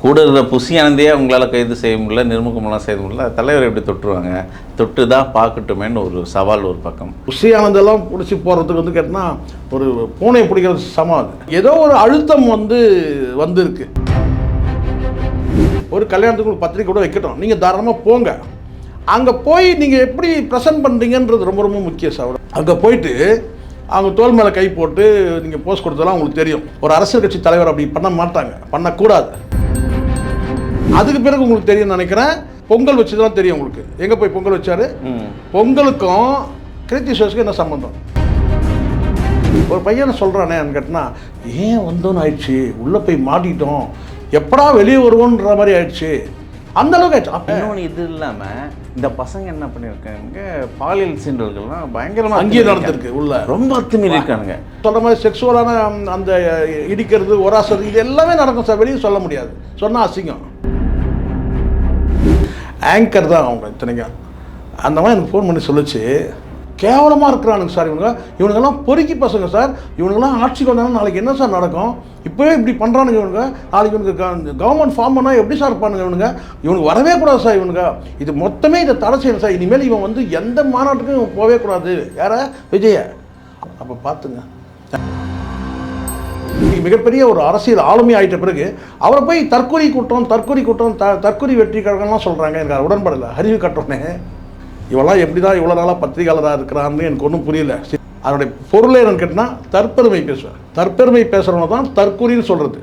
கூட இருக்கிற புசி ஆனந்தையே உங்களால் கைது செய்ய முடியல, நிர்முகமெல்லாம் செய்ய முடியல, தலைவர் எப்படி தொட்டுருவாங்க? தொட்டு தான் பார்க்கட்டுமேன்னு ஒரு சவால் ஒரு பக்கம். புசி ஆனந்தெல்லாம் பிடிச்சி போகிறதுக்கு வந்து கேட்டால் ஒரு பூனை பிடிக்கிறது சமம். அது ஏதோ ஒரு அழுத்தம் வந்திருக்கு. ஒரு கல்யாணத்துக்கு பத்திரிக்கை கூட வைக்கட்டும், நீங்கள் தாராளமாக போங்க. அங்கே போய் நீங்கள் எப்படி ப்ரெசென்ட் பண்ணுறீங்கன்றது ரொம்ப ரொம்ப முக்கியம் சார். அங்கே போயிட்டு அவங்க தோல் மேலே கை போட்டு நீங்கள் போஸ்ட் கொடுத்ததெல்லாம் உங்களுக்கு தெரியும். ஒரு அரசியல் கட்சி தலைவர் அப்படி பண்ண மாட்டாங்க, பண்ணக்கூடாது. அதுக்கு பிறகு உங்களுக்கு தெரியும் நினைக்கிறேன், பொங்கல் வச்சு தான் தெரியும் உங்களுக்கு. எங்கே போய் பொங்கல் வச்சாரு? பொங்கலுக்கும் கிருத்தி சுரேஷுக்கும் என்ன சம்பந்தம்? ஒரு பையனை சொல்கிறானே கேட்டினா, ஏன் வந்தோன்னு ஆயிடுச்சு, உள்ளே போய் மாட்டிட்டோம், எப்படா வெளியே வருவோன்ற மாதிரி ஆயிடுச்சு, அந்த அளவுக்கு ஆயிடுச்சு. இன்னொன்று இது இல்லாமல் இந்த பசங்க என்ன பண்ணியிருக்காங்க, பாலியல் சீண்டல்கள்லாம் பயங்கரமாக அங்கேயே நடந்திருக்கு. உள்ள ரொம்ப அத்துமீறி இருக்கானுங்க. சொல்கிற மாதிரி செக்ஸுவலான அந்த இடிக்கிறது, ஒராசது, இது எல்லாமே நடக்கும் சார். வெளியே சொல்ல முடியாது, சொன்னால் அசிங்கம். ஆங்கர் தான் அவங்க இத்தனைக்கும். அந்த மாதிரி எனக்கு ஃபோன் பண்ணி சொல்லிச்சு, கேவலமாக இருக்கிறானுங்க சார் இவனுங்கெல்லாம் பொறுக்கி பசங்க சார், இவனுங்கெல்லாம் ஆட்சிக்கு வந்தாங்கன்னா நாளைக்கு என்ன சார் நடக்கும்? இப்போவே இப்படி பண்ணுறானுங்க இவனுங்க, நாளைக்கு இவனுக்கு கவர்மெண்ட் ஃபார்ம் பண்ணால் எப்படி சார் இருப்பானுங்க இவனுக்கு வரவே கூடாது சார் இவனுங்க, இது மொத்தமே இதை தடை செய்யணும் சார், இனிமேல் இவன் வந்து எந்த மாநாட்டுக்கும் போகவே கூடாது. யார? விஜய. அப்போ பார்த்துங்க, மிகப்பெரிய ஒரு அரசியல் ஆளுமை ஆகிட்ட பிறகு அவரை போய் தற்கொலை கூட்டம் தற்கொலை வெற்றி கழகம்லாம் சொல்கிறாங்க. எனக்கு உடன்படலை. அறிவு கட்டணே இவெல்லாம் எப்படி தான் இவ்வளோ நாளாக பத்திரிகையாளராக இருக்கிறான்னு எனக்கு ஒன்றும் புரியல. அதனுடைய பொருளே என்னன்னு கேட்டால் தற்பெருமை பேசுவேன். தற்பெருமை பேசுகிறவங்க தான் தற்கொலைன்னு சொல்கிறது.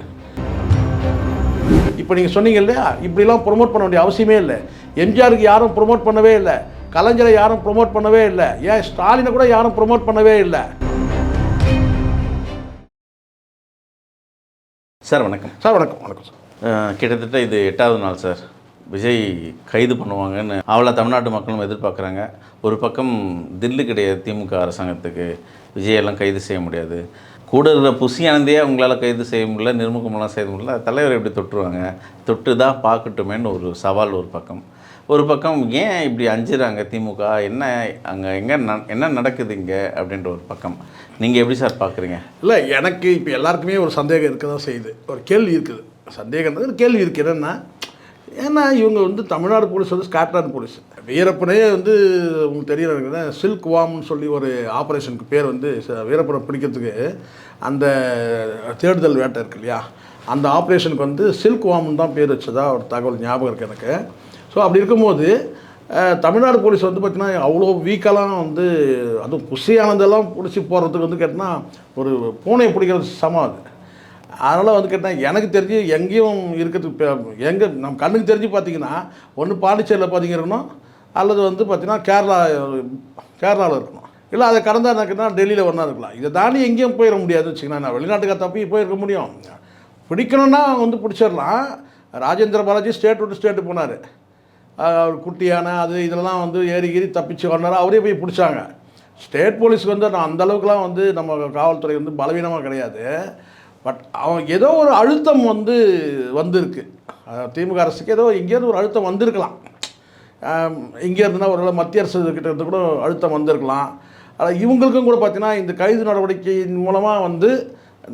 இப்போ நீங்கள் சொன்னீங்க இல்லையா, இப்படிலாம் ப்ரொமோட் பண்ண வேண்டிய அவசியமே இல்லை. எம்ஜிஆருக்கு யாரும் ப்ரொமோட் பண்ணவே இல்லை, கலைஞரை யாரும் ப்ரொமோட் பண்ணவே இல்லை, ஏன் ஸ்டாலினை கூட யாரும் ப்ரொமோட் பண்ணவே இல்லை. சார் வணக்கம். சார் வணக்கம். வணக்கம் சார். கிட்டத்தட்ட இது 8வது நாள் சார் விஜய் கைது பண்ணுவாங்கன்னு அவளை தமிழ்நாட்டு மக்களும் எதிர்பார்க்குறாங்க. ஒரு பக்கம் தில்லு கிடையாது திமுக அரசாங்கத்துக்கு, விஜயெல்லாம் கைது செய்ய முடியாது. கூட இருக்கிற புசி ஆனந்தையே உங்களால் கைது செய்ய முடியல, நிர்முகமெல்லாம் செய்ய முடியல, தலைவர் எப்படி தொட்டுருவாங்க? தொட்டு தான் பார்க்கட்டுமேன்னு ஒரு சவால் ஒரு பக்கம். ஒரு பக்கம் ஏன் இப்படி அஞ்சுறாங்க திமுக, என்ன அங்கே என்ன நடக்குது இங்கே அப்படின்ற ஒரு பக்கம். நீங்கள் எப்படி சார் பார்க்குறீங்க? இல்லை, எனக்கு இப்போ எல்லாருக்குமே ஒரு சந்தேகம் இருக்க தான் செய்யுது, ஒரு கேள்வி இருக்குது. சந்தேகன்றது ஒரு கேள்வி இருக்குது. என்னென்னா, ஏன்னா இவங்க வந்து தமிழ்நாடு போலீஸ் வந்து ஸ்காட்லாந்து போலீஸ். வீரப்பனே வந்து உங்களுக்கு தெரியல, சில்க் வாம்னு சொல்லி ஒரு ஆப்ரேஷனுக்கு பேர் வந்து வீரப்பனை பிடிக்கிறதுக்கு அந்த தேடுதல் வேட்டை இருக்கு இல்லையா, அந்த ஆப்ரேஷனுக்கு வந்து சில்க் வாம்னு தான் பேர் வச்சதா ஒரு தகவல் ஞாபகம் இருக்குது எனக்கு. ஸோ அப்படி இருக்கும்போது தமிழ்நாடு போலீஸ் வந்து பார்த்திங்கன்னா அவ்வளோ வீக்கெல்லாம் வந்து, அதுவும் புசி ஆனந்தெல்லாம் பிடிச்சி போகிறதுக்கு வந்து கேட்டால் ஒரு பூனை பிடிக்கிறது சமம். அது அதனால் வந்து கேட்டால் எனக்கு தெரிஞ்சு எங்கேயும் இருக்கிறதுக்கு எங்கே நம்ம கண்ணுக்கு தெரிஞ்சு பார்த்திங்கன்னா ஒன்று பாண்டிச்சேரியில் பார்த்திங்கன்னா, அல்லது வந்து பார்த்திங்கன்னா கேரளாவில் இருக்கணும், இல்லை அதை கடந்தால் எனக்குன்னா டெல்லியில் ஒன்றா இருக்கலாம். இதை தாண்டி எங்கேயும் போயிட முடியாது வச்சுக்கோங்க. நான் வெளிநாட்டுக்கு தப்பி போயிருக்க முடியும். பிடிக்கணுன்னா வந்து பிடிச்சிடலாம். ராஜேந்திர பாலாஜி ஸ்டேட் விட்டு ஸ்டேட்டு போனார். குட்டியான அது இதெல்லாம் வந்து ஏறி தப்பிச்சு வந்தார், அவரே போய் பிடிச்சாங்க. ஸ்டேட் போலீஸுக்கு வந்து நான் அந்தளவுக்குலாம் வந்து நம்ம காவல்துறை வந்து பலவீனமாக கிடையாது. பட் அவன் ஏதோ ஒரு அழுத்தம் வந்திருக்கு. திமுக அரசுக்கு ஏதோ எங்கேயாவது ஒரு அழுத்தம் வந்திருக்கலாம். இங்கே இருந்துன்னா ஒரு மத்திய அரசு கிட்ட இருந்து கூட அழுத்தம் வந்திருக்கலாம். ஆனால் இவங்களுக்கும் கூட பார்த்தீங்கன்னா இந்த கைது நடவடிக்கையின் மூலமாக வந்து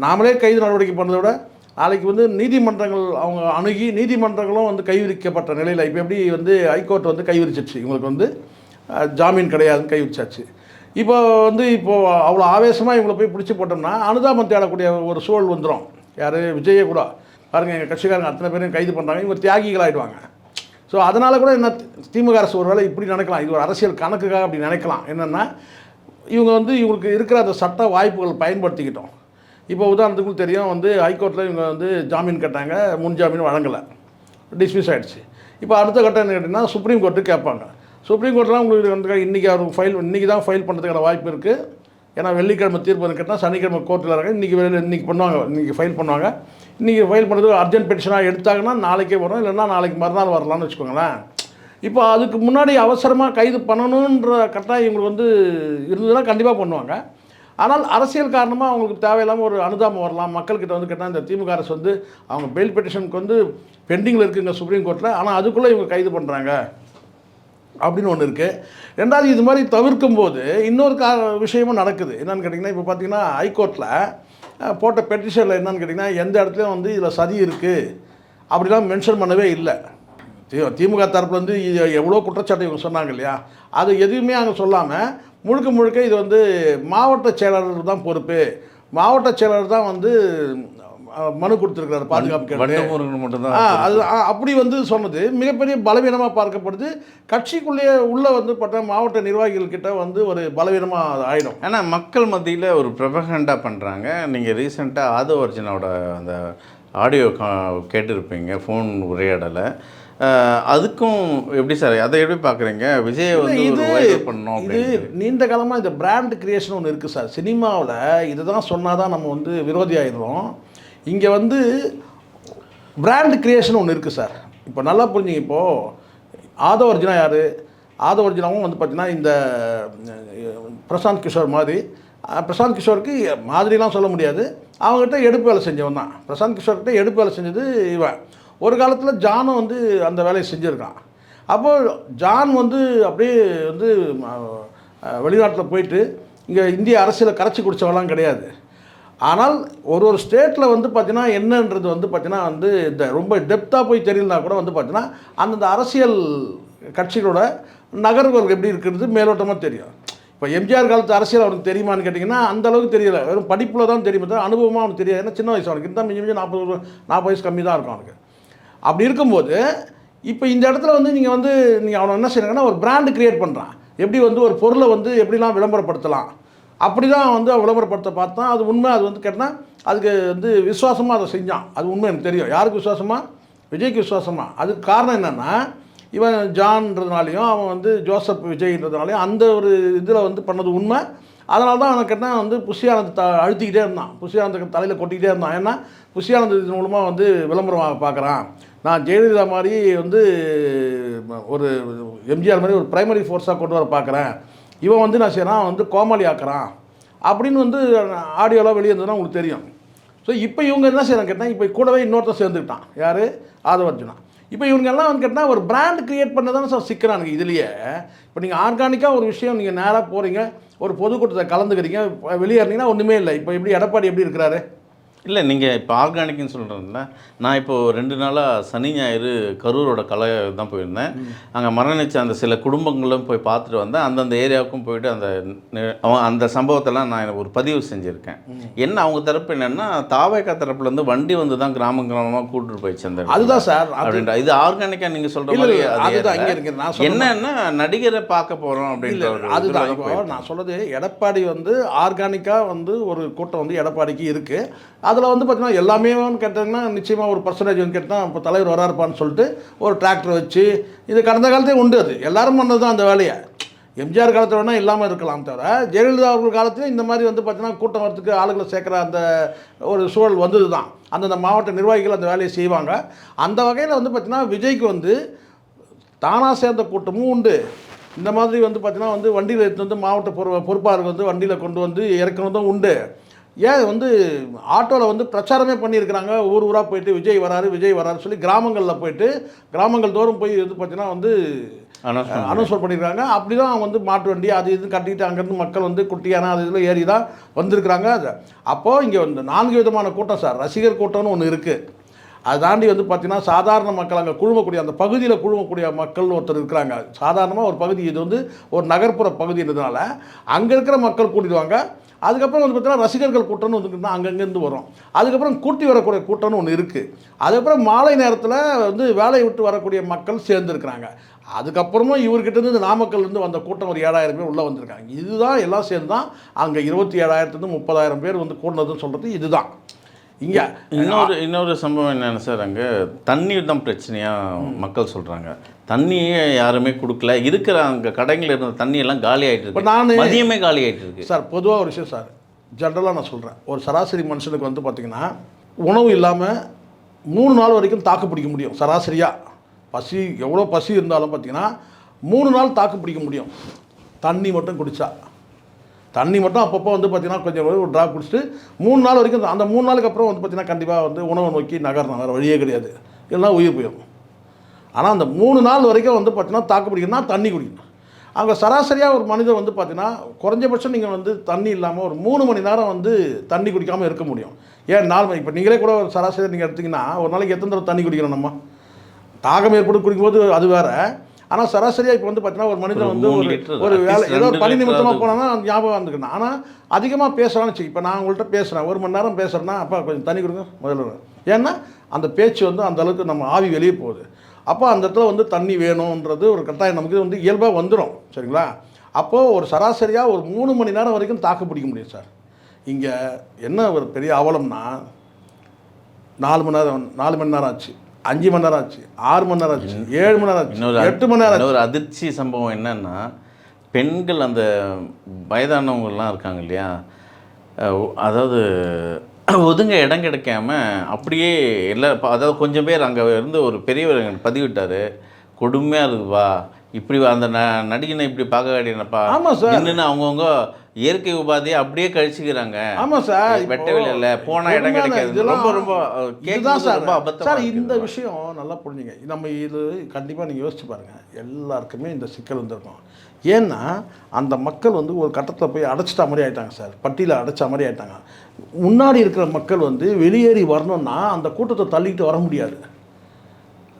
நாமளே கைது நடவடிக்கை பண்ணதை விட நாளைக்கு வந்து நீதிமன்றங்கள் அவங்க அணுகி நீதிமன்றங்களும் வந்து கைவிரிக்கப்பட்ட நிலையில், இப்போ எப்படி வந்து ஹைகோர்ட் வந்து கைவிரிச்சிச்சு, இவங்களுக்கு வந்து ஜாமீன் கிடையாதுன்னு கைவிரிச்சாச்சு. இப்போ வந்து இப்போது அவ்வளோ ஆவேசமாக இவங்களை போய் பிடிச்சி போட்டோம்னா அனுதாபம் தேடக்கூடிய ஒரு சூழல் வந்துடும். யார்? விஜயே கூட பாருங்கள், எங்கள் கட்சிக்காரங்க அத்தனை பேரையும் கைது பண்ணுறாங்க, இவங்க தியாகிகள் ஆகிடுவாங்க. ஸோ அதனால் கூட என்ன திமுக அரசு ஒரு வேளை இப்படி நினைக்கலாம், இது ஒரு அரசியல் கணக்குக்காக அப்படி நினைக்கலாம். என்னென்னா இவங்க வந்து இவங்களுக்கு இருக்கிற அந்த சட்ட வாய்ப்புகள் பயன்படுத்திக்கிட்டோம். இப்போ உதாரணத்துக்கு தெரியும், வந்து ஹைகோர்ட்டில் இவங்க வந்து ஜாமீன் கேட்டாங்க, முன் ஜாமீன் வழங்கலை, டிஸ்மிஸ் ஆகிடுச்சு. இப்போ அடுத்த கட்டம் என்ன கேட்டிங்கன்னா சுப்ரீம் கோர்ட்டுக்கு கேட்பாங்க. சுப்ரீம் கோர்ட்லாம் உங்களுக்கு வந்து இன்றைக்கி அவருக்கு இன்றைக்கி தான் ஃபைல் பண்ணுறதுக்கான வாய்ப்பு இருக்குது. ஏன்னா வெள்ளிக்கிழமை தீர்ப்பு கேட்டால் சனிக்கிழமை கோர்ட்டில் இருக்காங்க. இன்றைக்கி பண்ணுவாங்க, இன்றைக்கி ஃபைல் பண்ணுவாங்க. இன்றைக்கி ஃபைல் பண்ணுறதுக்கு அர்ஜென்ட் பெட்டிஷனாக எடுத்தாங்கன்னா நாளைக்கே வரும், இல்லைன்னா நாளைக்கு மறுநாள் வரலான்னு வச்சுக்கோங்களேன். இப்போ அதுக்கு முன்னாடி அவசரமாக கைது பண்ணணுன்ற கட்டாயம் இவங்களுக்கு வந்து இருந்ததுன்னா கண்டிப்பாக பண்ணுவாங்க. ஆனால் அரசியல் காரணமாக அவங்களுக்கு தேவையில்லாமல் ஒரு அனுதாபம் வரலாம். மக்கள்கிட்ட வந்து கேட்டால் இந்த திமுக அரசு வந்து அவங்க பெயில் பெட்டிஷனுக்கு வந்து பெண்டிங்கில் இருக்குங்க சுப்ரீம் கோர்ட்டில், ஆனால் அதுக்குள்ளே இவங்க கைது பண்ணுறாங்க அப்படின்னு ஒன்று இருக்குது. ரெண்டாவது, இது மாதிரி தவிர்க்கும் போது இன்னொரு விஷயமும் நடக்குது. என்னென்னு கேட்டிங்கன்னா, இப்போ பார்த்தீங்கன்னா ஹைகோர்ட்டில் போட்ட பெட்டிஷனில் என்னென்னு கேட்டிங்கன்னா, எந்த இடத்துலையும் வந்து இதில் சதி இருக்குது அப்படிலாம் மென்ஷன் பண்ணவே இல்லை. திமுக தரப்புலேருந்து எவ்வளோ குற்றச்சாட்டு இவங்க சொன்னாங்க இல்லையா, அது எதுவுமே அங்கே சொல்லாமல் முழுக்க முழுக்க இது வந்து மாவட்ட செயலாளர் தான் பொறுப்பு, மாவட்ட செயலாளர் தான் வந்து மனு கொடுத்துருக்காரு பாதுகாப்பு மட்டும்தான் அது அப்படி வந்து சொன்னது மிகப்பெரிய பலவீனமாக பார்க்கப்படுது. கட்சிக்குள்ளேயே உள்ளே வந்து பார்த்தா மாவட்ட நிர்வாகிகள் கிட்ட வந்து ஒரு பலவீனமாக ஆகிடும். ஆனால் மக்கள் மத்தியில் ஒரு ப்ரொபகண்டா பண்ணுறாங்க. நீங்கள் ரீசெண்டாக ஆதவ அர்ஜுனோட அந்த ஆடியோ கேட்டிருப்பீங்க, ஃபோன் உரையாடலை. அதுக்கும் எப்படி சார், அதை எப்படி பார்க்குறீங்க? விஜயை வந்து ஒரு வைரல் பண்ணணும் இது நீண்ட காலமாக இந்த பிராண்ட் கிரியேஷன் ஒன்று இருக்குது சார். சினிமாவில் இதுதான் சொன்னால் தான் நம்ம வந்து விரோதி ஆயிடுறோம். இங்கே வந்து பிராண்ட் கிரியேஷன் ஒன்று இருக்குது சார். இப்போ நல்லா புரிஞ்சுங்க. இப்போது ஆதவ அர்ஜுனா யார்? ஆதவ அர்ஜுனாவும் வந்து பார்த்திங்கன்னா இந்த பிரசாந்த் கிஷோர் மாதிரி, பிரசாந்த் கிஷோருக்கு மாதிரிலாம் சொல்ல முடியாது, அவங்ககிட்ட எடுப்பு வேலை செஞ்சவன் தான். பிரசாந்த் கிஷோர்கிட்ட எடுப்பு வேலை செஞ்சது இவன். ஒரு காலத்தில் ஜானும் வந்து அந்த வேலையை செஞ்சுருக்கான். அப்போது ஜான் வந்து அப்படியே வந்து வெளிநாட்டில் போயிட்டு இங்கே இந்திய அரசியலை கரைச்சி குடித்தவெல்லாம் கிடையாது. ஆனால் ஒரு ஸ்டேட்டில் வந்து பார்த்திங்கன்னா என்னன்றது வந்து பார்த்திங்கன்னா வந்து இந்த ரொம்ப டெப்த்தாக போய் தெரியலனா கூட வந்து பார்த்திங்கன்னா அந்தந்த அரசியல் கட்சிகளோட நகர்வுகள் எப்படி இருக்கிறது மேலோட்டமாக தெரியும். இப்போ எம்ஜிஆர் காலத்து அரசியல் அவனுக்கு தெரியுமான்னு கேட்டிங்கன்னா அந்தளவுக்கு தெரியலை. வெறும் படிப்பில் தான் தெரியுமே தவிர அனுபவமாக அவனுக்கு தெரியாது. ஏன்னா சின்ன வயசு அவனுக்கு இருந்தால் மிஞ்சி 40 வயசு கம்மி தான் இருக்கும் அவனுக்கு. அப்படி இருக்கும்போது இப்போ இந்த இடத்துல வந்து நீங்கள் அவனை என்ன செய்யறாங்கன்னா ஒரு பிராண்டு கிரியேட் பண்ணுறான். எப்படி வந்து ஒரு பொருளை வந்து எப்படிலாம் விளம்பரப்படுத்தலாம் அப்படி தான் வந்து விளம்பரப்படுத்த பார்த்தா அது உண்மை. அது வந்து கேட்டால் அதுக்கு வந்து விசுவாசமாக அதை செஞ்சான். அது உண்மை எனக்கு தெரியும். யாருக்கு விசுவாசமாக? விஜய்க்கு விசுவாசமாக. அதுக்கு காரணம் என்னென்னா இவன் ஜான்ன்றதுனாலையும் அவன் வந்து ஜோசப் விஜய்ன்றதுனாலையும் அந்த ஒரு இதில் வந்து பண்ணது உண்மை. அதனால தான் அவனை கேட்டால் வந்து புஷியானந்த் அழுத்திக்கிட்டே இருந்தான். புஷியானந்த தலையில் கொட்டிக்கிட்டே இருந்தான். ஏன்னா புஷியானந்த் இது மூலமாக வந்து விளம்பரம் பார்க்குறான். நான் ஜெயலலிதா மாதிரி வந்து ஒரு எம்ஜிஆர் மாதிரி ஒரு பிரைமரி ஃபோர்ஸாக கொண்டு வர பார்க்குறேன். இவன் வந்து நான் செய்கிறான் வந்து கோமாளி ஆக்குறான் அப்படின்னு வந்து ஆடியோலாம் வெளியே இருந்ததுன்னா உங்களுக்கு தெரியும். ஸோ இப்போ இவங்க என்ன செய்கிறாங்க கேட்டால் இப்போ கூடவே இன்னொருத்தர் சேர்ந்துக்கிட்டான். யார்? ஆதவ அர்ஜுனா. இப்போ இவங்கெல்லாம் வந்து கேட்டால் ஒரு பிராண்ட் க்ரியேட் பண்ண தானே சார் சிக்கிறானுங்க இதுலேயே. இப்போ நீங்கள் ஆர்கானிக்காக ஒரு விஷயம் நீங்கள் நேராக போகிறீங்க, ஒரு பொதுக்கூட்டத்தை கலந்துக்கிறீங்க, வெளியே இருந்தீங்கன்னா ஒன்றுமே இல்லை. இப்போ எப்படி எடப்பாடி எப்படி இருக்கிறாரு? இல்லை, நீங்கள் இப்போ ஆர்கானிக்னு சொல்கிறீங்களா? நான் இப்போது 2 நாளாக சனி ஞாயிறு கரூரோட கலை தான் போயிருந்தேன். அங்கே மரணிச்ச அந்த சில குடும்பங்களும் போய் பார்த்துட்டு வந்தேன். அந்தந்த ஏரியாவுக்கும் போயிட்டு அந்த சம்பவத்தெல்லாம் நான் ஒரு பதிவு செஞ்சுருக்கேன். என்ன அவங்க தரப்பு என்னென்னா தாவேக்கா தரப்புலேருந்து வண்டி வந்து தான் கிராம கிராமமாக கூட்டிட்டு போயிடுச்சு அந்த. அதுதான் சார் அப்படின்ற இது ஆர்கானிக்காக நீங்கள் சொல்கிற மாதிரி என்னன்னா நடிகரை பார்க்க போகிறோம் அப்படின்ற. அதுதான் இப்போ நான் சொல்கிறது. எடப்பாடி வந்து ஆர்கானிக்காக வந்து ஒரு கூட்டம் வந்து எடப்பாடிக்கு இருக்குது. அதில் வந்து பார்த்தீங்கன்னா எல்லாமே கேட்டாங்கன்னா நிச்சயமாக ஒரு பர்சன்டேஜ் வந்து கேட்டால் இப்போ தலைவர் வராருப்பான்னு சொல்லிட்டு ஒரு டிராக்டர் வச்சு இது கடந்த காலத்தே உண்டு. அது எல்லாரும் பண்ணது தான் அந்த வேலையை. எம்ஜிஆர் காலத்தில் வேணால் இல்லாமல் இருக்கலாம் தவிர ஜெயலலிதா அவர்கள் காலத்தில் இந்த மாதிரி வந்து பார்த்தீங்கன்னா கூட்டம் வரத்துக்கு ஆளுகளை சேர்க்குற அந்த ஒரு சூழல் வந்தது தான். அந்தந்த மாவட்ட நிர்வாகிகள் அந்த வேலையை செய்வாங்க. அந்த வகையில் வந்து பார்த்தீங்கன்னா விஜய்க்கு வந்து தானாக சேர்ந்த கூட்டமும் உண்டு. இந்த மாதிரி வந்து பார்த்தீங்கன்னா வந்து வண்டியில் எடுத்து வந்து மாவட்ட பொறுப்பாளர்கள் வந்து வண்டியில் கொண்டு வந்து இறக்கணும் உண்டு. ஏன் வந்து ஆட்டோவில் வந்து பிரச்சாரமே பண்ணியிருக்கிறாங்க. ஊர் ஊராக போயிட்டு விஜய் வராரு சொல்லி கிராமங்களில் போயிட்டு கிராமங்கள் தோறும் போய் வந்து பார்த்தீங்கன்னா வந்து அனௌன்ஸ்மெண்ட் பண்ணியிருக்காங்க. அப்படி தான் வந்து மாட்டு வண்டி அது இது கட்டிக்கிட்டு அங்கேருந்து மக்கள் வந்து குட்டியான அது இதில் ஏறி தான் வந்திருக்கிறாங்க. அது அப்போது இங்கே வந்து 4 விதமான கூட்டம் சார். ரசிகர் கூட்டம்னு ஒன்று இருக்குது. அதை தாண்டி வந்து பார்த்திங்கன்னா சாதாரண மக்கள் அங்கே குழுமக்கூடிய அந்த பகுதியில் குழுமக்கூடிய மக்கள் ஒருத்தர் இருக்கிறாங்க. சாதாரணமாக ஒரு பகுதி இது வந்து ஒரு நகர்ப்புற பகுதின்றதுனால அங்கே இருக்கிற மக்கள் கூட்டிடுவாங்க. அதுக்கப்புறம் வந்து பார்த்தீங்கன்னா ரசிகர்கள் கூட்டம்னு வந்து அங்கங்கேருந்து வரும். அதுக்கப்புறம் கூட்டி வரக்கூடிய கூட்டம்னு ஒன்று இருக்குது. அதுக்கப்புறம் மாலை நேரத்தில் வந்து வேலையை விட்டு வரக்கூடிய மக்கள் சேர்ந்துருக்கிறாங்க. அதுக்கப்புறமும் இவர்கிட்டருந்து நாமக்கல்லேருந்து வந்த கூட்டம் ஒரு 7,000 பேர் உள்ளே வந்திருக்காங்க. இதுதான் எல்லாம் சேர்ந்து தான் அங்கே 27,000 30,000 பேர் வந்து கூடுனதுன்னு சொல்கிறது இதுதான். இங்கே இன்னொரு சம்பவம் என்னென்ன சார், அங்கே தண்ணீர் தான் பிரச்சனையாக மக்கள் சொல்கிறாங்க. தண்ணியே யாருமே கொடுக்கல. இருக்கிற அங்கே கடைகளில் இருந்த தண்ணியெல்லாம் காலி ஆகிட்டு இருக்கு. இப்போ நான் மதியமே காலி ஆகிட்டு இருக்கு சார். பொதுவாக ஒரு விஷயம் சார், ஜென்ரலாக நான் சொல்கிறேன். ஒரு சராசரி மனுஷனுக்கு வந்து பார்த்திங்கன்னா உணவு இல்லாமல் 3 நாள் வரைக்கும் தாக்கு பிடிக்க முடியும். சராசரியாக பசி எவ்வளோ பசி இருந்தாலும் பார்த்திங்கன்னா 3 நாள் தாக்கு பிடிக்க முடியும். தண்ணி மட்டும் குடித்தா. தண்ணி மட்டும் அப்பப்போ வந்து பார்த்திங்கன்னா கொஞ்சம் ஒரு ட்ராப் குடிச்சிட்டு 3 நாள் வரைக்கும். அந்த 3 நாளுக்கு அப்புறம் வந்து பார்த்திங்கன்னா கண்டிப்பாக வந்து உணவை நோக்கி நகரணும். வேறு வழியே கிடையாது. இல்லைனா உயிர் போயிடும். ஆனால் அந்த 3 நாள் வரைக்கும் வந்து பார்த்திங்கன்னா தாக்கு பிடிக்கணும்னா தண்ணி குடிக்கணும். அங்கே சராசரியாக ஒரு மனிதர் வந்து பார்த்தீங்கன்னா குறைஞ்சபட்சம் நீங்கள் வந்து தண்ணி இல்லாமல் ஒரு 3 மணி நேரம் வந்து தண்ணி குடிக்காமல் இருக்க முடியும். ஏன் 4 மணி, இப்போ நீங்களே கூட ஒரு சராசரி நீங்கள் எடுத்திங்கன்னா ஒரு நாளைக்கு எத்தனை தடவை தண்ணி குடிக்கிறோம் நம்ம? தாகம் ஏற்பட்டு குடிக்கும்போது அது வேறு. ஆனால் சராசரியாக இப்போ வந்து பார்த்தீங்கன்னா ஒரு மனிதன் வந்து ஒரு வேலை ஏதோ ஒரு பணி நிமித்தமாக போனான்னா ஞாபகம் வந்துக்கணும். ஆனால் அதிகமாக பேசுகிறான்னு வச்சு, இப்போ நான் உங்கள்கிட்ட பேசுகிறேன், 1 மணி நேரம் பேசுகிறேன்னா அப்பா கொஞ்சம் தண்ணி கொடுங்க முதல்ல. ஏன்னா அந்த பேச்சு வந்து அந்த அளவுக்கு நம்ம ஆவி வெளியே போகுது. அப்போ அந்த இடத்துல வந்து தண்ணி வேணுன்றது ஒரு கட்டாயம் நமக்கு வந்து இயல்பாக வந்துடும். சரிங்களா? அப்போது ஒரு சராசரியாக ஒரு 3 மணி நேரம் வரைக்கும் தாக்கு பிடிக்க முடியும் சார். இங்கே என்ன ஒரு பெரிய அவலம்னா 4 மணி நேரம் ஆச்சு, 5 மணி நேரம் ஆச்சு, 6 மணி நேரம் ஆச்சு, 7 மணி நேரம் ஆச்சு, 8 மணி நேரம். ஒரு அதிர்ச்சி சம்பவம் என்னன்னா, பெண்கள் அந்த வயதானவங்கள்லாம் இருக்காங்க இல்லையா, அதாவது ஒதுங்க இடம் கிடைக்காம அப்படியே அதாவது கொஞ்சம் பேர் அங்கே இருந்து ஒரு பெரியவர் பதிவிட்டார், கொடுமையாக இருக்குதுப்பா இப்படி அந்த நடிகனை இப்படி பார்க்க வேண்டியனப்பா. ஆமாம் சார். இன்னுன்னு அவங்கவுங்க இயற்கை உபாதையை அப்படியே கழிச்சுக்கிறாங்க. ஆமாம் சார். வெட்டவில் இல்லை, போனால் இடம் கிடைக்காது. ரொம்ப ரொம்ப இதுதான் சார். ரொம்ப அபத்தம் சார் இந்த விஷயம் நல்லா புரிஞ்சுங்க. நம்ம இது கண்டிப்பாக நீங்கள் யோசிச்சு பாருங்கள், எல்லாருக்குமே இந்த சிக்கல் வந்துருக்கும். ஏன்னா அந்த மக்கள் வந்து ஒரு கட்டத்தில் போய் அடைச்சிட்டா மாதிரி ஆகிட்டாங்க சார், பட்டியில் அடைச்சா மாதிரி ஆகிட்டாங்க. முன்னாடி இருக்கிற மக்கள் வந்து வெளியேறி வரணும்னா அந்த கூட்டத்தை தள்ளிக்கிட்டு வர முடியாது.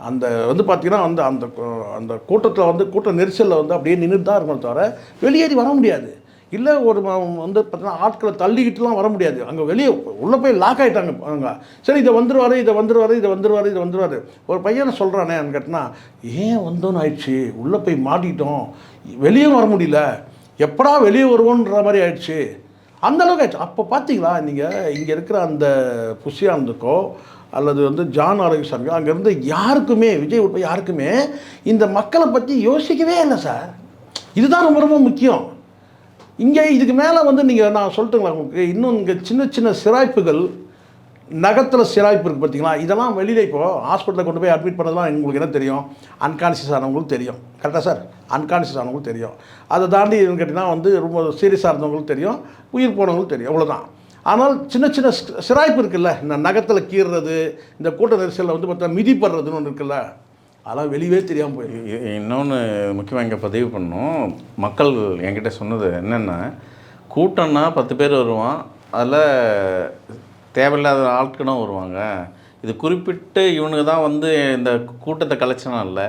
அந்த வந்து பார்த்திங்கன்னா வந்து அந்த கூட்டத்தில் வந்து கூட்ட நெரிசலில் வந்து அப்படியே நின்றுட்டு தான் இருக்கணும் தவிர வெளியேறி வர முடியாது. இல்லை ஒரு வந்து பார்த்தீங்கன்னா ஆட்களை தள்ளிக்கிட்டுலாம் வர முடியாது. அங்கே வெளியே உள்ளே போய் லாக் ஆகிட்டாங்க அவங்க. சரி இதை வந்துருவார். ஒரு பையனை சொல்கிறானே கேட்டினா, ஏன் வந்தோன்னு ஆயிடுச்சு, உள்ளே போய் மாட்டிக்கிட்டோம், வெளியே வர முடியல, எப்படா வெளியே வருவோன்ற மாதிரி ஆயிடுச்சு, அந்தளவுக்கு ஆயிடுச்சு. அப்போ பார்த்தீங்களா நீங்கள் இங்கே இருக்கிற அந்த புஷியானந்துக்கோ அல்லது வந்து ஜான் ஆரோக்கியசாமிக்கோ அங்கேருந்து யாருக்குமே, விஜய் உட்பட யாருக்குமே இந்த மக்களை பற்றி யோசிக்கவே இல்லை சார். இதுதான் ரொம்ப ரொம்ப முக்கியம். இங்கே இதுக்கு மேலே வந்து நீங்கள் நான் சொல்லட்டுங்களா உங்களுக்கு, இன்னும் இங்கே சின்ன சின்ன சிராய்ப்புகள், நகத்தில் சிராய்ப்பு இருக்குது பார்த்தீங்களா, இதெல்லாம் வெளியில் இப்போது ஹாஸ்பிட்டலில் கொண்டு போய் அட்மிட் பண்ணதெல்லாம் உங்களுக்கு என்ன தெரியும், அன்கான்ஷியஸ் ஆனவங்களுக்கு தெரியும். கரெக்டாக சார்? அன்கான்ஷியஸ் ஆனவங்களுக்கு தெரியும். அதை தாண்டி கேட்டிங்கன்னா வந்து ரொம்ப சீரியஸாக இருந்தவங்களுக்கு தெரியும், உயிர் போனவங்களுக்கு தெரியும், அவ்வளோதான். ஆனால் சின்ன சின்ன சிராய்ப்பு இருக்குல்ல, இந்த நகத்தில் கீறுறது, இந்த கூட்ட நெரிசலில் வந்து பார்த்தா மிதிப்படுறதுன்னு ஒன்று இருக்குல்ல, அதெல்லாம் வெளியே தெரியாமல் போயிருக்கு. இன்னொன்று முக்கியமாக இங்கே பதிவு பண்ணோம், மக்கள் என்கிட்ட சொன்னது என்னென்னா, கூட்டம்னா 10 பேர் வருவான், அதில் தேவையில்லாத ஆட்களும் வருவாங்க, இது குறிப்பிட்டு இவனுக்கு தான் வந்து இந்த கூட்டத்தை கலைச்சனா இல்லை,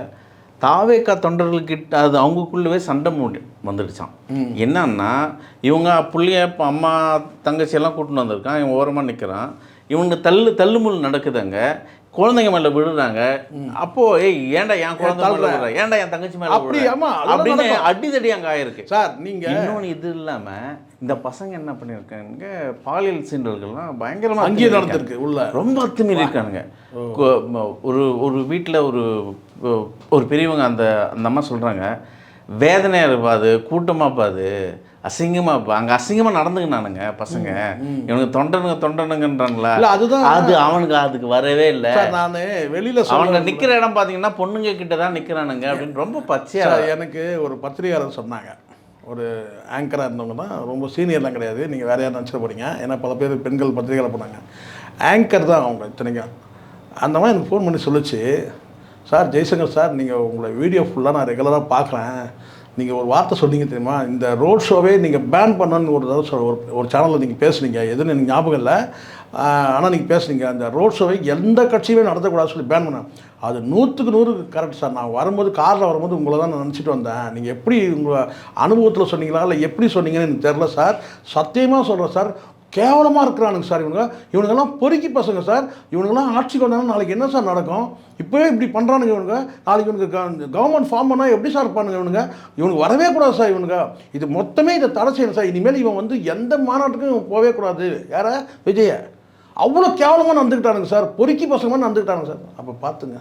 தாவேக்கா தொண்டர்கள்கிட்ட அது அவங்களுக்குள்ளவே சண்டை வந்துடுச்சான். என்னன்னா இவங்க புள்ளிய அம்மா தங்கச்சியெல்லாம் கூட்டின்னு வந்திருக்கான், இவன் ஓரமாக நிற்கிறான், இவங்க தள்ளுமுள் நடக்குதுங்க, குழந்தைங்க மேலே விழுறாங்க. அப்போ ஏன்டா என் குழந்தை மேலே விழுற, ஏன்டா என் தங்கச்சி மேலே அப்படின்னு அடிதடி அங்கே ஆயிருக்கு சார். நீங்கள் இன்னொன்று இது இல்லாமல் இந்த பசங்க என்ன பண்ணியிருக்காங்க, பாலியல் சீண்டல்கள்லாம் பயங்கரமாக அங்கேயே நடந்திருக்கு, உள்ள ரொம்ப அத்துமீறி இருக்கானுங்க. ஒரு வீட்டில் ஒரு பெரியவங்க அந்த அம்மா சொல்கிறாங்க, வேதனையாக இருப்பாது, கூட்டமாக பாது, அசிங்கமாக அங்கே அசிங்கமாக நடந்துக்கினானுங்க பசங்க, இவனுக்கு தொண்டனுங்கன்றாங்களா, அதுதான் அது அவனுக்கு அதுக்கு வரவே இல்லை. நான் வெளியில் அவங்க நிற்கிற இடம் பார்த்தீங்கன்னா பொண்ணுங்க கிட்ட தான் நிற்கிறானுங்க அப்படின்னு ரொம்ப பச்சையாக. எனக்கு ஒரு பத்திரிகையாளர் சொன்னாங்க, ஒரு ஆங்கராக இருந்தவங்க தான், ரொம்ப சீனியர்லாம் கிடையாது, நீங்கள் வேறு யாரும் நினச்சிட போகிறீங்க, ஏன்னா பல பேர் பெண்கள் பத்திரிகையில் போனாங்க, ஆங்கர் தான் அவங்க இத்தனைக்கும். அந்த மாதிரி எனக்கு ஃபோன் பண்ணி சொல்லிச்சு, சார் ஜெய்சங்கர் சார், நீங்கள் உங்களை வீடியோ ஃபுல்லாக நான் ரெகுலராக பார்க்குறேன், நீங்கள் ஒரு வார்த்தை சொன்னீங்க தெரியுமா, இந்த ரோட் ஷோவே நீங்கள் பேன் பண்ணணுன்னு ஒரு தடவை ஒரு சேனலில் நீங்கள் பேசுனீங்க, எதுன்னு எனக்கு ஞாபகம் இல்லை, ஆனால் நீங்கள் பேசுனீங்க, அந்த ரோட் ஷோவை எந்த கட்சியுமே நடத்தக்கூடாதுன்னு சொல்லி பேன் பண்ணேன். அது 100க்கு 100 கரெக்ட் சார். நான் வரும்போது காரில் வரும்போது உங்களை தான் நான் நினச்சிட்டு வந்தேன், நீங்கள் எப்படி உங்கள் அனுபவத்தில் சொன்னீங்களா இல்லை எப்படி சொன்னீங்கன்னு எனக்கு தெரில சார், சத்தியமாக சொல்கிறேன் சார், கேவலமாக இருக்கிறானுங்க சார் இவனுங்கெல்லாம் பொறுக்கி பசங்க சார், இவனுங்கெல்லாம் ஆட்சிக்கு வந்தாங்கன்னா நாளைக்கு என்ன சார் நடக்கும், இப்போவே இப்படி பண்ணுறானுங்க இவனுங்க, நாளைக்கு இவனுக்கு கவர்மெண்ட் ஃபார்ம் பண்ணால் எப்படி சார் இருப்பானுங்க இவனுக்கு வரவே கூடாது சார், இது மொத்தமே இதை தடை செய்யணும் சார், இனிமேல் இவன் வந்து எந்த மாநாட்டுக்கும் இவன் போகவே கூடாது, யார விஜய, அவ்வளோ கேவலமாக நடந்துக்கிட்டானுங்க சார், பொறுக்கி பசங்க மாதிரி நடந்துக்கிட்டானுங்க சார். அப்போ பார்த்துங்க,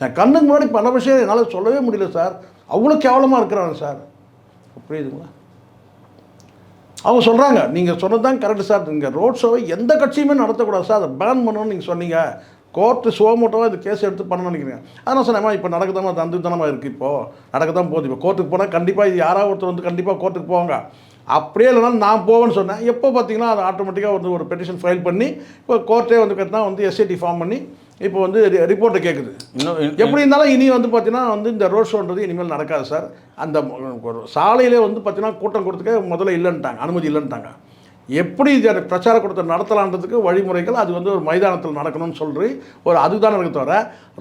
நான் கண்ணுக்கு முன்னாடி பல விஷயம் என்னால் சொல்லவே முடியல சார், அவ்வளோ கேவலமாக இருக்கிறாங்க சார். புரியுதுங்களா? அவங்க சொல்கிறாங்க, நீங்கள் சொன்னது தான் கரெக்டு சார், நீங்கள் ரோட் ஷோவை எந்த கட்சியுமே நடத்தக்கூடாது சார், அதை பேன் பண்ணணும்னு நீங்கள் சொன்னீங்க, கோர்ட்டு சுவமோட்டோவாக இது கேஸ் எடுத்து பண்ணணும்னு நினைக்கிறீங்க. அதான் சொன்னேம்மா, இப்போ நடக்குதாம்மா, தந்துத்தனமாக இருக்குது, இப்போது நடக்க தான் போகுது, இப்போ கோர்ட்டுக்கு போனால் கண்டிப்பாக இது யாராவது ஒருத்தர் வந்து கண்டிப்பாக கோர்ட்டுக்கு போவாங்க, அப்படியே இல்லைனாலும் நான் போவேன்னு சொன்னேன். எப்போ பார்த்தீங்கன்னா அது ஆட்டோமேட்டிக்காக வந்து ஒரு பெட்டிஷன் ஃபைல் பண்ணி இப்போ கோர்ட்டே வந்து கேட்டால் வந்து எஸ்ஐடி ஃபார்ம் பண்ணி இப்போ வந்து ரிப்போர்ட்டை கேட்குது. இன்னும் எப்படி இருந்தாலும் இனி வந்து பார்த்தீங்கன்னா வந்து இந்த ரோட் ஷோன்றது இனிமேல் நடக்காது சார். அந்த ஒரு சாலையிலே வந்து பார்த்தீங்கன்னா கூட்டம் கொடுத்துக்க முதல்ல இல்லைன்ட்டாங்க, அனுமதி இல்லைன்ட்டாங்க. எப்படி இதை பிரச்சார கூட்டத்தை நடத்தலான்றதுக்கு வழிமுறைகள் அது வந்து ஒரு மைதானத்தில் நடக்கணும்னு சொல்லி ஒரு அதுதான் நடக்க தவிர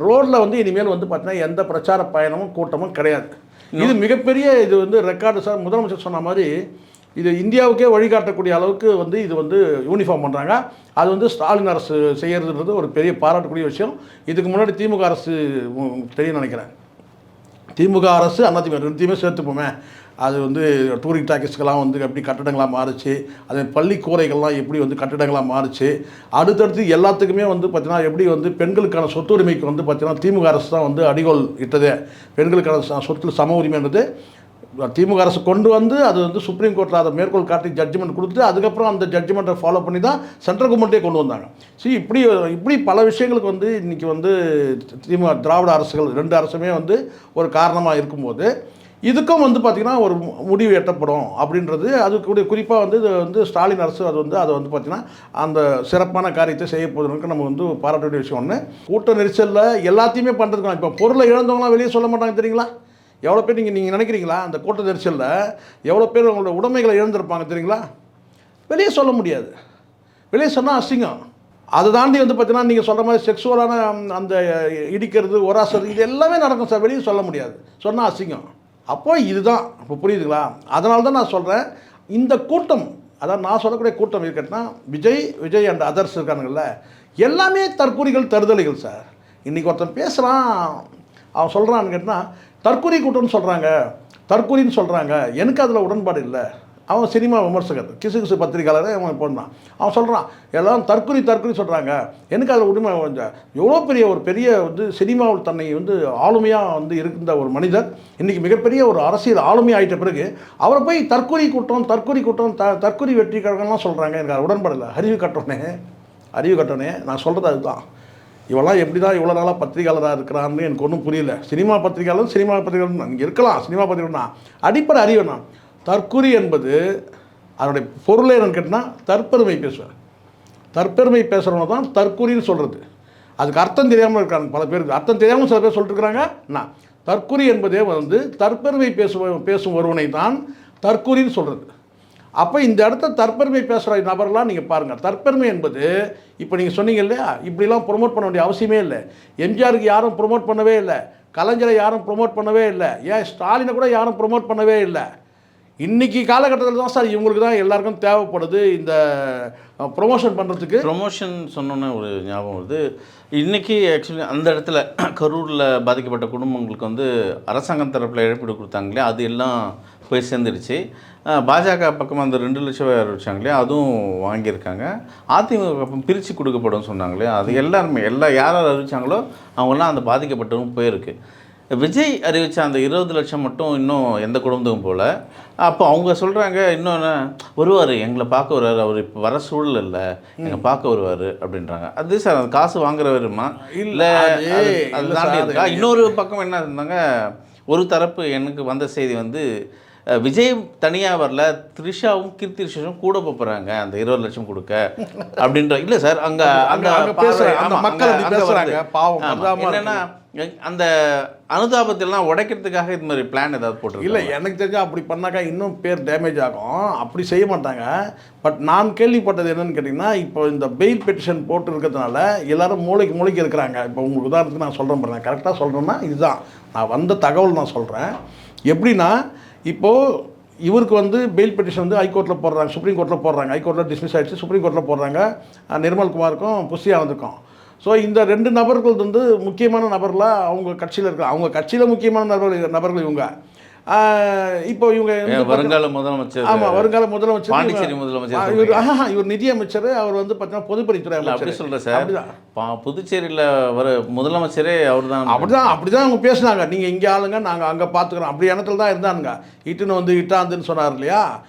ரோட்டில் வந்து இனிமேல் வந்து பார்த்தீங்கன்னா எந்த பிரச்சார பயணமும் கூட்டமும் கிடையாது. இது மிகப்பெரிய இது வந்து ரெக்கார்டு சார். முதலமைச்சர் சொன்ன மாதிரி இது இந்தியாவுக்கே வழிகாட்டக்கூடிய அளவுக்கு வந்து இது வந்து யூனிஃபார்ம் பண்ணுறாங்க. அது வந்து ஸ்டாலின் அரசு செய்கிறதுன்றது ஒரு பெரிய பாராட்டக்கூடிய விஷயம். இதுக்கு முன்னாடி திமுக அரசு தெரியும் நினைக்கிறேன். திமுக அரசு அதிமுக ரெண்டுத்தையுமே சேர்த்துப்போமே. அது வந்து டூரிங் டாக்கீஸ்க்கெல்லாம் வந்து எப்படி கட்டடங்களாக மாறுச்சு, அது பள்ளி கூரைகள்லாம் எப்படி வந்து கட்டடங்களாக மாறுச்சு, அடுத்தடுத்து எல்லாத்துக்குமே வந்து பார்த்தீங்கன்னா எப்படி வந்து பெண்களுக்கான சொத்துரிமைக்கு வந்து பார்த்தீங்கன்னா திமுக அரசு தான் வந்து அடிகோல் இட்டதே. பெண்களுக்கான சொத்துல சம உரிமைன்றது திமுக அரசு கொண்டு வந்து அது வந்து சுப்ரீம் கோர்ட்டில் அதை மேற்கோள் காட்டி ஜட்ஜ்மெண்ட் கொடுத்து அதுக்கப்புறம் அந்த ஜட்ஜ்மெண்ட்டை ஃபாலோ பண்ணி தான் சென்ட்ரல் கவர்மெண்ட்டே கொண்டு வந்தாங்க. சரி, இப்படி பல விஷயங்களுக்கு வந்து இன்றைக்கி வந்து திமுக திராவிட அரசுகள் ரெண்டு அரசுமே வந்து ஒரு காரணமாக இருக்கும்போது இதுக்கும் வந்து பார்த்திங்கன்னா ஒரு முடிவு எட்டப்படும் அப்படின்றது. அது குறிப்பாக வந்து இது வந்து ஸ்டாலின் அரசு அது வந்து அதை வந்து பார்த்திங்கன்னா அந்த சிறப்பான காரியத்தை செய்ய போவதற்கு நம்ம வந்து பாராட்ட வேண்டிய விஷயம். ஒன்று, கூட்ட நெரிசலில் எல்லாத்தையுமே பண்ணுறதுக்கு இப்போ பொருளை இழந்தவங்களாம் வெளியே சொல்ல மாட்டாங்க தெரியுங்களா? எவ்வளோ பேர் நீங்கள் நினைக்கிறீங்களா அந்த கூட்ட நெரிசலில் எவ்வளோ பேர் அவங்களோட உடைமைகளை இழந்திருப்பாங்க தெரியுங்களா? வெளியே சொல்ல முடியாது. வெளியே சொன்னால் அசிங்கம். அதை தாண்டி வந்து பார்த்தீங்கன்னா நீங்கள் சொல்கிற மாதிரி செக்ஸுவலான அந்த இடிக்கிறது ஒராசது இது எல்லாமே நடக்கும் சார். வெளியே சொல்ல முடியாது, சொன்னால் அசிங்கம். அப்போ இதுதான் இப்போ புரியுதுங்களா? அதனால தான் நான் சொல்கிறேன் இந்த கூட்டம், அதான் நான் சொல்லக்கூடிய கூட்டம் இருக்கட்டுனா விஜய் அண்ட் அதர்ஸ் இருக்கானுங்கள்ல, எல்லாமே தற்கூரிகள் தருதலைகள் சார். இன்றைக்கி ஒருத்தன் பேசுகிறான், அவன் சொல்கிறான்னு கேட்டால் தற்கூரி கூட்டம்னு சொல்கிறாங்க, தற்கூரின்னு சொல்கிறாங்க. எனக்கு அதில் உடன்பாடு இல்லை. அவன் சினிமா விமர்சகர், கிசு பத்திரிகையாளர் அவன் போனான். அவன் சொல்கிறான் எல்லாம் தற்கொலை சொல்கிறாங்க. எனக்கு அதில் உரிமை கொஞ்சம் எவ்வளோ பெரிய வந்து சினிமாவில் தன்னை வந்து ஆளுமையாக வந்து இருந்த ஒரு மனிதர் இன்றைக்கி மிகப்பெரிய ஒரு அரசியல் ஆளுமை ஆகிட்ட பிறகு அவரை போய் தற்கொலை கூட்டம் தற்கொலை வெற்றி கழகம்லாம் சொல்கிறாங்க. எனக்கு அது உடன்பாடு இல்லை. அறிவு கட்டணே நான் சொல்கிறது அதுதான். இவெல்லாம் எப்படி தான் இவ்வளோ நாளாக பத்திரிகையாளராக இருக்கிறான்னு எனக்கு ஒன்றும் புரியல. சினிமா பத்திரிகையாளர் இங்கே இருக்கலாம், சினிமா பத்திரிகைனா அடிப்படை அறிவுனா. தற்குறி என்பது அதனுடைய பொருளை என்னன்னு கேட்டால் தற்பெருமை பேசுவார். தற்பெருமை பேசுகிறவங்க தான் தற்குறின்னு சொல்கிறது. அதுக்கு அர்த்தம் தெரியாமல் இருக்காங்க பல பேருக்கு. அர்த்தம் தெரியாமல் சில பேர் சொல்லிட்டுருக்குறாங்க. நான் தற்குறி என்பதே வந்து தற்பெருமை பேசும் ஒருவனை தான் தற்குறின்னு சொல்கிறது. அப்போ இந்த இடத்த தற்பெருமை பேசுகிற நபர்லாம் நீங்கள் பாருங்கள். தற்பெருமை என்பது இப்போ நீங்கள் சொன்னீங்க இல்லையா, இப்படிலாம் ப்ரொமோட் பண்ண வேண்டிய அவசியமே இல்லை. எம்ஜிஆருக்கு யாரும் ப்ரொமோட் பண்ணவே இல்லை, கலைஞரை யாரும் ப்ரொமோட் பண்ணவே இல்லை, ஏன் ஸ்டாலினை கூட யாரும் ப்ரொமோட் பண்ணவே இல்லை. இன்றைக்கி காலகட்டத்தில் தான் சார் இவங்களுக்கு தான் எல்லாருக்கும் தேவைப்படுது இந்த ப்ரொமோஷன் பண்ணுறதுக்கு. ப்ரொமோஷன் சொன்னோன்னே ஒரு ஞாபகம் வருது. இன்றைக்கி ஆக்சுவலி அந்த இடத்துல கரூரில் பாதிக்கப்பட்ட குடும்பங்களுக்கு வந்து அரசாங்கம் தரப்பில் இழப்பீடு கொடுத்தாங்களே, அது எல்லாம் போய் சேர்ந்துடுச்சு. பாஜக பக்கம் அந்த 2 லட்சம் அறிவிச்சாங்களே, அதுவும் வாங்கியிருக்காங்க. அதிமுக பக்கம் பிரித்து கொடுக்கப்படும் சொன்னாங்களே, அது எல்லாருமே யார் அறிவிச்சாங்களோ அவங்களாம் அந்த பாதிக்கப்பட்டவங்க போயிருக்கு. விஜய் அறிவித்த அந்த 20 லட்சம் மட்டும் இன்னும் எந்த குடும்பத்துக்கும் போல். அப்போ அவங்க சொல்கிறாங்க இன்னொன்று வருவார், எங்களை பார்க்க வருவார், அவர் இப்போ வர சூழல் இல்லை, எங்களை பார்க்க வருவார் அப்படின்றாங்க. அது சார் அந்த காசு வாங்குறவருமா இல்லை அது தாண்டி இருக்கா? இன்னொரு பக்கம் என்ன இருந்தாங்க, ஒரு தரப்பு எனக்கு வந்த செய்தி வந்து விஜய் தனியாக வரல, த்ரிஷாவும் கீர்த்தி சுரேஷும் கூட போகிறாங்க அந்த 20 லட்சம் கொடுக்க அப்படின்ற. இல்லை சார் அங்கே என்னென்னா அந்த அனுதாபத்திலாம் உடைக்கிறதுக்காக இது மாதிரி பிளான் ஏதாவது போட்டு இல்லை. எனக்கு தெரிஞ்சால் அப்படி பண்ணாக்கா இன்னும் பேர் டேமேஜ் ஆகும். அப்படி செய்ய மாட்டாங்க. பட் நான் கேள்விப்பட்டது என்னென்னு கேட்டிங்கன்னா, இப்போ இந்த பெயில் பெட்டிஷன் போட்டு இருக்கிறதுனால எல்லோரும் மூளைக்கு இருக்கிறாங்க. இப்போ உங்களுக்கு உதாரணத்துக்கு நான் சொல்கிறேன் பாருங்க, கரெக்டாக சொல்கிறேன்னா இதுதான் நான் வந்த தகவல் நான் சொல்கிறேன். எப்படின்னா இப்போது இவருக்கு வந்து பெயில் பெட்டிஷன் வந்து ஹைகோர்ட்டில் போடுறாங்க, சுப்ரீம் கோர்ட்டில் போடுறாங்க. ஹைகோர்ட்டில் டிஸ்மிஸ் ஆகிடுச்சு, சுப்ரீம் கோர்ட்டில் போடுறாங்க. நிர்மல்குமாருக்கும் புஷி ஆனந்துக்கும். ஸோ இந்த 2 நபர்கள் வந்து முக்கியமான நபர்களாக அவங்க கட்சியில் இருக்காங்க. அவங்க கட்சியில் முக்கியமான நபர்கள் இவங்க. இப்போ இவங்க வருங்கால முதலமைச்சர், ஆமாம் வருங்கால முதலமைச்சர், பாண்டிச்சேரி முதலமைச்சர், இவர் நிதியமைச்சர், அவர் வந்து பார்த்தீங்கன்னா பொதுப்பணித்துறை அமைச்சர். அப்படி சொல்கிறேன் சார். அப்படிதான் புதுச்சேரியில் வர முதலமைச்சரே அவர் தான். அப்படிதான் அவங்க பேசுனாங்க. நீங்கள் இங்கே ஆளுங்க, நாங்கள் அங்கே பார்த்துக்குறோம், அப்படி இடத்துல தான் இருந்தானுங்க. இட்டுன்னு வந்து இட்டாந்துன்னு சொன்னார் இல்லையா.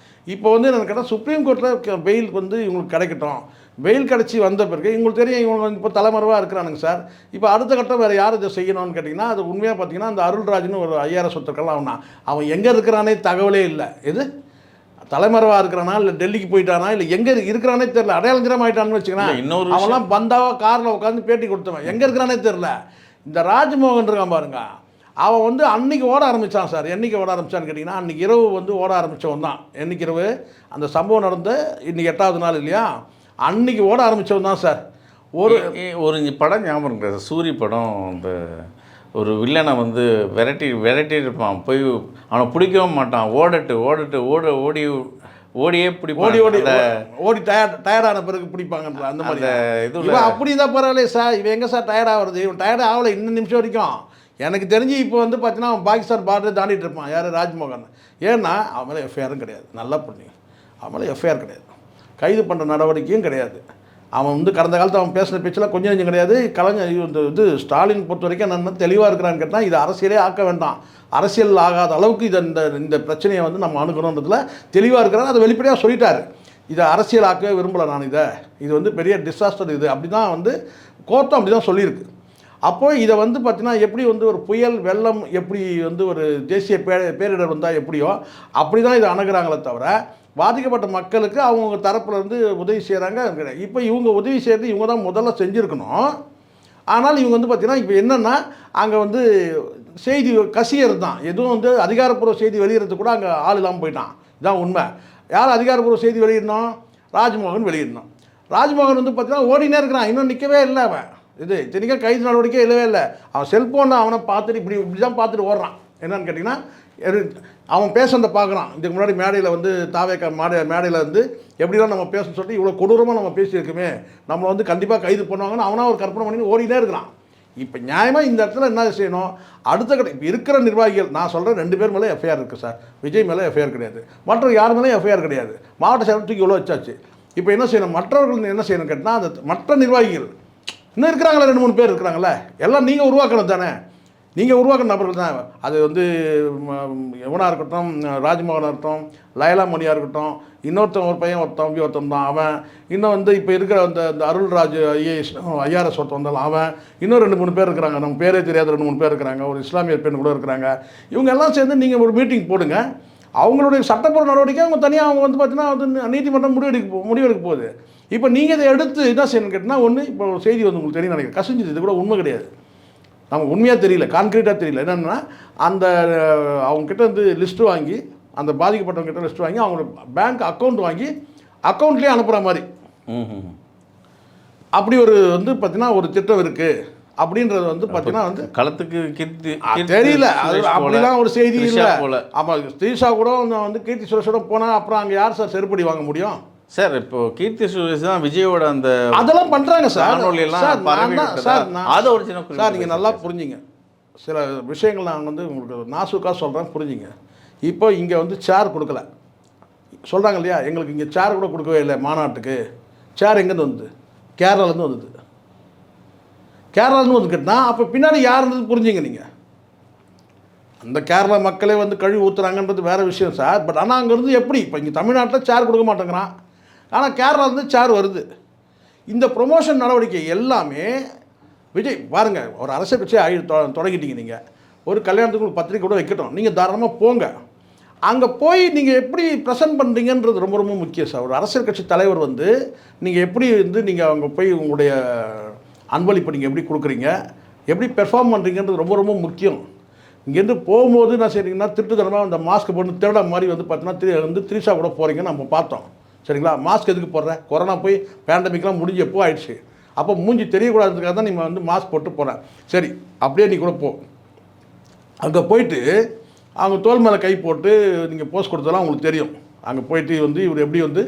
இப்போ வந்து என்னென்னு கேட்டால் சுப்ரீம் கோர்ட்டில் பெயில் வந்து இவங்களுக்கு கிடைக்கட்டும். வெயில் கிடச்சி வந்த பிறகு இவங்களுக்கு தெரியும் இவங்க இப்போ தலைமறைவாக இருக்கிறானுங்க சார். இப்போ அடுத்த கட்டம் வேறு யார் இதை செய்யணும்னு கேட்டிங்கன்னா, அது உண்மையாக பார்த்தீங்கன்னா அந்த அருள்ராஜ்னு ஒரு ஐஆர்எஸ் ஒருத்தருக்கெல்லாம் அவன் எங்கே இருக்கிறானே தகவலே இல்லை. இது தலைமறைவாக இருக்கிறானா இல்லை டெல்லிக்கு போயிட்டானா இல்லை எங்கே இருக்கிறானே தெரியல, அடையாளஞ்சிரம் ஆகிட்டான்னு வச்சுக்கலாம். இன்னொரு அவன்லாம் பந்தாவா காரில் உட்காந்து பேட்டி கொடுத்தவன், எங்கே இருக்கிறானே தெரில. இந்த ராஜ்மோகன் இருக்கான் பாருங்க, அவன் வந்து அன்றைக்கி ஓட ஆரம்பித்தான் சார். என்றைக்கு ஓட ஆரம்பித்தான்னு கேட்டிங்கன்னா, அன்றைக்கி இரவு வந்து ஓட ஆரம்பித்தவன் தான். என்றைக்கு இரவு அந்த சம்பவம் நடந்த இன்றைக்கி 8வது நாள் இல்லையா, அன்றைக்கி ஓட ஆரம்பித்தவன் தான் சார். ஒரு படம் ஞாபகம் இருக்கிற சூரி படம், இந்த ஒரு வில்லனை வந்து விரட்டி இருப்பான், போய் அவனை பிடிக்கவும் மாட்டான், ஓடியே பிடிப்பான், ஓடி டயர்டான பிறகு பிடிப்பாங்கன்ற அந்த மாதிரி இது. அப்படி தான் பரவாயில்ல சார், இவன் எங்கே சார் டயர்ட் ஆகிறது? இவன் டயர்ட் ஆகலை இன்னும் நிமிஷம் வரைக்கும். எனக்கு தெரிஞ்சு இப்போ வந்து பார்த்தீங்கன்னா அவன் பாகிஸ்தான் பார்டரை தாண்டிட்டு இருப்பான். யார்? ராஜ்மோகன். ஏன்னா அவன் மேலே எஃப்ஐஆரும் கிடையாது, நல்லா பண்ணி அவன் மேலே எஃப்ஐஆர் கிடையாது, கைது பண்ணுற நடவடிக்கையும் கிடையாது. அவன் வந்து கடந்த காலத்தில் அவன் பேசின பேச்செல்லாம் கொஞ்சம் நெஞ்சம் கிடையாது. கலைஞர் இது ஸ்டாலின் பொறுத்த வரைக்கும் நான் தெளிவாக இருக்கிறான்னு கேட்டால், இது அரசியலே ஆக்க வேண்டாம், அரசியல் ஆகாத அளவுக்கு இதை இந்த பிரச்சனையை வந்து நம்ம அணுகணுன்றதுல தெளிவாக இருக்கிறார். அதை வெளிப்படையாக சொல்லிட்டார். இதை அரசியல் ஆக்கவே விரும்பலை நான், இது வந்து பெரிய டிசாஸ்டர் இது, அப்படி தான் வந்து கோர்ட்டும் அப்படி தான் சொல்லியிருக்கு. அப்போது இதை வந்து பார்த்திங்கன்னா எப்படி வந்து ஒரு புயல் வெள்ளம் எப்படி வந்து ஒரு தேசிய பேரிடர் வந்தால் எப்படியோ அப்படி தான் இதை அணுகிறாங்களே தவிர, பாதிக்கப்பட்ட மக்களுக்கு அவங்க தரப்பில் இருந்து உதவி செய்கிறாங்க. இப்போ இவங்க உதவி செய்கிறது இவங்க தான் முதல்ல செஞ்சுருக்கணும். ஆனால் இவங்க வந்து பார்த்திங்கன்னா இப்போ என்னென்னா, அங்கே வந்து செய்தி கசியர் தான், எதுவும் வந்து அதிகாரப்பூர்வ செய்தி வெளியிடறது கூட அங்கே ஆள் இல்லாமல் போயிட்டான். இதுதான் உண்மை. யார் அதிகாரப்பூர்வ செய்தி வெளியிடணும்? ராஜ்மோகன் வெளியிடணும். ராஜ்மோகன் வந்து பார்த்திங்கன்னா ஓடினே இருக்கிறான், இன்னும் நிற்கவே இல்லை. அவன் இது இத்தனைக்கும் கைது நடவடிக்கை இல்லவே இல்லை. அவன் செல்ஃபோனை அவனை பார்த்துட்டு இப்படி தான் பார்த்துட்டு ஓடுறான். என்னன்னு கேட்டிங்கன்னா, அவன் பேசுறதை பார்க்குறான். இதுக்கு முன்னாடி மேடையில் வந்து தாவேக்கா மேடையில் வந்து எப்படிலாம் நம்ம பேசணும்னு சொல்லிட்டு இவ்வளோ கொடூரமாக நம்ம பேசியிருக்குமே, நம்மளை வந்து கண்டிப்பாக கைது பண்ணுவாங்கன்னு அவனா ஒரு கற்பனை பண்ணி ஓடினே இருக்கிறான். இப்போ நியாயமாக இந்த இடத்துல என்ன செய்யணும்? அடுத்த கட்ட இப்போ இருக்கிற நிர்வாகிகள், நான் சொல்கிறேன் 2 பேர் மேலே எஃப்ஐஆர் இருக்குது சார். விஜய் மேலே எஃப்ஐஆர் கிடையாது, மற்ற யார் மேலே எஃப்ஐஆர் கிடையாது. மாவட்ட செயலர் தூக்கி இவ்வளோ வச்சாச்சு. இப்போ என்ன செய்யணும்? மற்றவர்கள் என்ன செய்யணும் கேட்டால், அந்த மற்ற நிர்வாகிகள் இன்னும் இருக்கிறாங்களே 2-3 பேர் இருக்கிறாங்களே, எல்லாம் நீங்கள் உருவாக்கணும் தானே, நீங்கள் உருவாக்கின நபர்கள் தான். அது வந்து எவனாக இருக்கட்டும், ராஜ்மோகனாக இருக்கட்டும், லயலாமணியாக இருக்கட்டும், இன்னொருத்தன் ஒரு பையன் ஒருத்தன் தான் அவன். இன்னும் வந்து இப்போ இருக்கிற அந்த அருள்ராஜ் ஐஆர்எஸ் ஒருத்தன் வந்தாலும் அவன். இன்னும் 2-3 பேர் இருக்கிறாங்க, நம்ம பேரே தெரியாத 2-3 பேர் இருக்கிறாங்க, ஒரு இஸ்லாமியர் பெண் கூட இருக்கிறாங்க. இவங்க எல்லாம் சேர்ந்து நீங்கள் ஒரு மீட்டிங் போடுங்க. அவங்களுடைய சட்டப்பூர்வ நடவடிக்கை அவங்க தனியாக அவங்க வந்து பார்த்தீங்கன்னா வந்து நீதிமன்றம் முடிவெடுக்க போகுது. இப்போ நீங்கள் இதை எடுத்து என்ன செய்யணும்னு கேட்டால், ஒன்று இப்போ ஒரு செய்தி வந்து உங்களுக்கு தெரியும் நினைக்கிறேன், கசிஞ்சுது. இது கூட உண்மை கிடையாது, நமக்கு உண்மையாக தெரியல, கான்க்ரீட்டாக தெரியல. என்னென்னா, அந்த அவங்கக்கிட்ட வந்து லிஸ்ட்டு வாங்கி, அந்த பாதிக்கப்பட்டவங்ககிட்ட லிஸ்ட்டு வாங்கி அவங்களோட பேங்க் அக்கௌண்ட் வாங்கி அக்கௌண்ட்லேயே அனுப்புகிற மாதிரி அப்படி ஒரு வந்து பார்த்தீங்கன்னா ஒரு திட்டம் இருக்குது அப்படின்றது வந்து பார்த்தீங்கன்னா வந்து களத்துக்கு தெரியல. அது அப்படிலாம் ஒரு செய்தி இல்லை. ஆமாம், ஸ்ரீஷா கூட வந்து கீர்த்தி சுரேஷோட போனால் அப்புறம் அங்கே யார் சார் செருப்படி வாங்க முடியும் சார்? இப்போ கீர்த்தி சுரேஷ் தான் விஜயோட அந்த அதெல்லாம் பண்ணுறாங்க சார். சார் நீங்கள் நல்லா புரிஞ்சுங்க, சில விஷயங்கள் நான் வந்து உங்களுக்கு நாசுக்காக சொல்கிறேன், புரிஞ்சுங்க. இப்போ இங்கே வந்து சேர் கொடுக்கல சொல்கிறாங்க இல்லையா, எங்களுக்கு இங்கே சேர் கூட கொடுக்கவே இல்லை மாநாட்டுக்கு. சேர் எங்கேருந்து வந்தது? கேரளாலேருந்து வந்தது. கேரளாலேருந்து வந்து கேட்டால் அப்போ பின்னாடி யார் இருந்தது புரிஞ்சுங்க நீங்கள். அந்த கேரளா மக்களே வந்து கழுவி ஊற்றுறாங்கன்றது வேறு விஷயம் சார். பட் ஆனால் அங்கேருந்து எப்படி இப்போ இங்கே தமிழ்நாட்டில் சேர் கொடுக்க மாட்டேங்கிறான், ஆனால் கேரளாலேருந்து சேர் வருது. இந்த ப்ரொமோஷன் நடவடிக்கை எல்லாமே விஜய் பாருங்கள், ஒரு அரசியல் கட்சியை தொடங்கிட்டீங்க. நீங்கள் ஒரு கல்யாணத்துக்கு ஒரு பத்திரிக்கை கூட வைக்கட்டும், நீங்கள் தாராளமாக போங்க. அங்கே போய் நீங்கள் எப்படி ப்ரெசென்ட் பண்ணுறீங்கன்றது ரொம்ப ரொம்ப முக்கியம் சார். ஒரு அரசியல் கட்சி தலைவர் வந்து நீங்கள் எப்படி வந்து நீங்கள் அங்கே போய் உங்களுடைய அன்பளிப்பு நீங்கள் எப்படி கொடுக்குறீங்க, எப்படி பெர்ஃபார்ம் பண்ணுறீங்கன்றது ரொம்ப ரொம்ப முக்கியம். இங்கேருந்து போகும்போது என்ன செய்றீங்கன்னா, திருட்டுத்தனமாக அந்த மாஸ்க் போட்டு திருட மாதிரி வந்து பார்த்தீங்கன்னா வந்து திரிஷா கூட போகிறீங்க நம்ம பார்த்தோம். சரிங்களா? மாஸ்க் எதுக்கு போடுறேன்? கொரோனா போய் பேண்டமிக்லாம் முடிஞ்சு எப்போ ஆயிடுச்சு, அப்போ மூஞ்சி தெரியக்கூடாதுக்காக தான் நீங்கள் வந்து மாஸ்க் போட்டு போகிறேன். சரி, அப்படியே நீ கூட போ. அங்கே போயிட்டு அவங்க தோல் மேலே கை போட்டு நீங்கள் போஸ்ட் கொடுத்ததெல்லாம் உங்களுக்கு தெரியும். அங்கே போயிட்டு வந்து இவர் எப்படி வந்து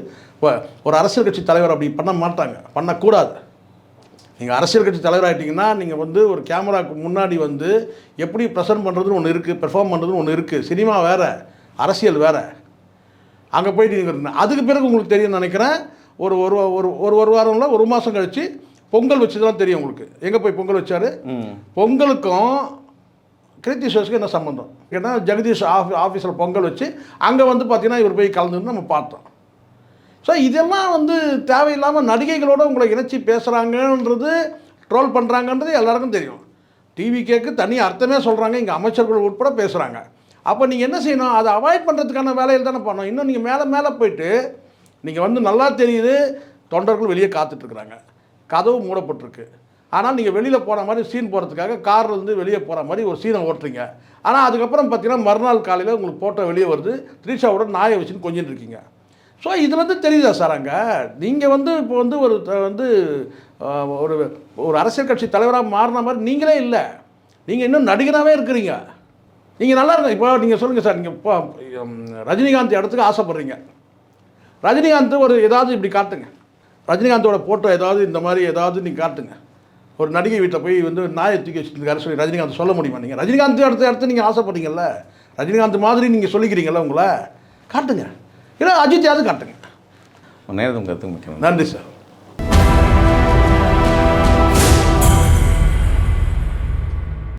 ஒரு அரசியல் கட்சி தலைவர் அப்படி பண்ண மாட்டாங்க, பண்ணக்கூடாது. நீங்கள் அரசியல் கட்சி தலைவராகிட்டிங்கன்னா நீங்கள் வந்து ஒரு கேமராவுக்கு முன்னாடி வந்து எப்படி ப்ரெசென்ட் பண்ணுறதுன்னு ஒன்று இருக்குது, பெர்ஃபார்ம் பண்ணுறதுன்னு ஒன்று இருக்குது. சினிமா வேறு, அரசியல் வேறு. அங்கே போயிட்டு நீங்கள் அதுக்கு பிறகு உங்களுக்கு தெரியும்னு நினைக்கிறேன். ஒரு ஒரு ஒரு ஒரு வாரம்ல ஒரு மாதம் கழித்து பொங்கல் வச்சதெல்லாம் தெரியும் உங்களுக்கு. எங்கே போய் பொங்கல் வச்சார்? பொங்கலுக்கும் கீர்த்தி சுரேஷுக்கு என்ன சம்மந்தம்? ஏன்னா ஜெகதீஷ் ஆஃபீஸில் பொங்கல் வச்சு அங்கே வந்து பார்த்தீங்கன்னா இவர் போய் கலந்துன்னு நம்ம பார்த்தோம். ஸோ இதெல்லாம் வந்து தேவையில்லாமல் நடிகைகளோடு உங்களை இணைச்சி பேசுகிறாங்கன்றது, ட்ரோல் பண்ணுறாங்கன்றது எல்லாருக்கும் தெரியும். டிவி கேக்கு தனி அர்த்தமே சொல்கிறாங்க, இங்கே அமைச்சர்கள் உட்பட பேசுகிறாங்க. அப்போ நீங்கள் என்ன செய்யணும், அதை அவாய்ட் பண்ணுறதுக்கான வேலையில் தானே பண்ணணும். இன்னும் நீங்கள் மேலே மேலே போயிட்டு நீங்கள் வந்து நல்லா தெரியுது தொண்டர்கள் வெளியே காத்துட்ருக்குறாங்க, கதவு மூடப்பட்டிருக்கு. ஆனால் நீங்கள் வெளியில் போகிற மாதிரி சீன் போகிறதுக்காக கார்லேருந்து வெளியே போகிற மாதிரி ஒரு சீனை ஓட்டுறீங்க. ஆனால் அதுக்கப்புறம் பார்த்தீங்கன்னா மறுநாள் காலையில் உங்களுக்கு ஃபோட்டோ வெளியே வருது, த்ரிஷாவோட நாயை வச்சுன்னு கொஞ்சின்னு இருக்கீங்க. ஸோ இதுலேருந்து தெரியுதா சார், அங்கே நீங்கள் வந்து இப்போ வந்து ஒரு ஒரு அரசியல் கட்சி தலைவராக மாறின மாதிரி நீங்களே இல்லை, நீங்கள் இன்னும் நடிகராகவே இருக்கிறீங்க. நீங்கள் நல்லா இருங்க. இப்போ நீங்கள் சொல்லுங்கள் சார், நீங்கள் இப்போ ரஜினிகாந்த் இடத்துக்கு ஆசைப்பட்றீங்க, ரஜினிகாந்த் ஒரு ஏதாவது இப்படி காட்டுங்க, ரஜினிகாந்தோட ஃபோட்டோ ஏதாவது இந்த மாதிரி ஏதாவது நீங்கள் காட்டுங்க. ஒரு நடிகை வீட்டில் போய் வந்து நாயை தூக்கி வச்சுருக்காரு சொல்லி ரஜினிகாந்த் சொல்ல முடியுமா? நீங்கள் ரஜினிகாந்த் இடத்து நீங்கள் ஆசைப்படுறீங்கல்ல, ரஜினிகாந்த் மாதிரி நீங்கள் சொல்லிக்கிறீங்களா, உங்களை காட்டுங்க. இல்லை அஜித்தையாவது காட்டுங்க. நேரத்துக்கு முக்கியம். நன்றி சார்.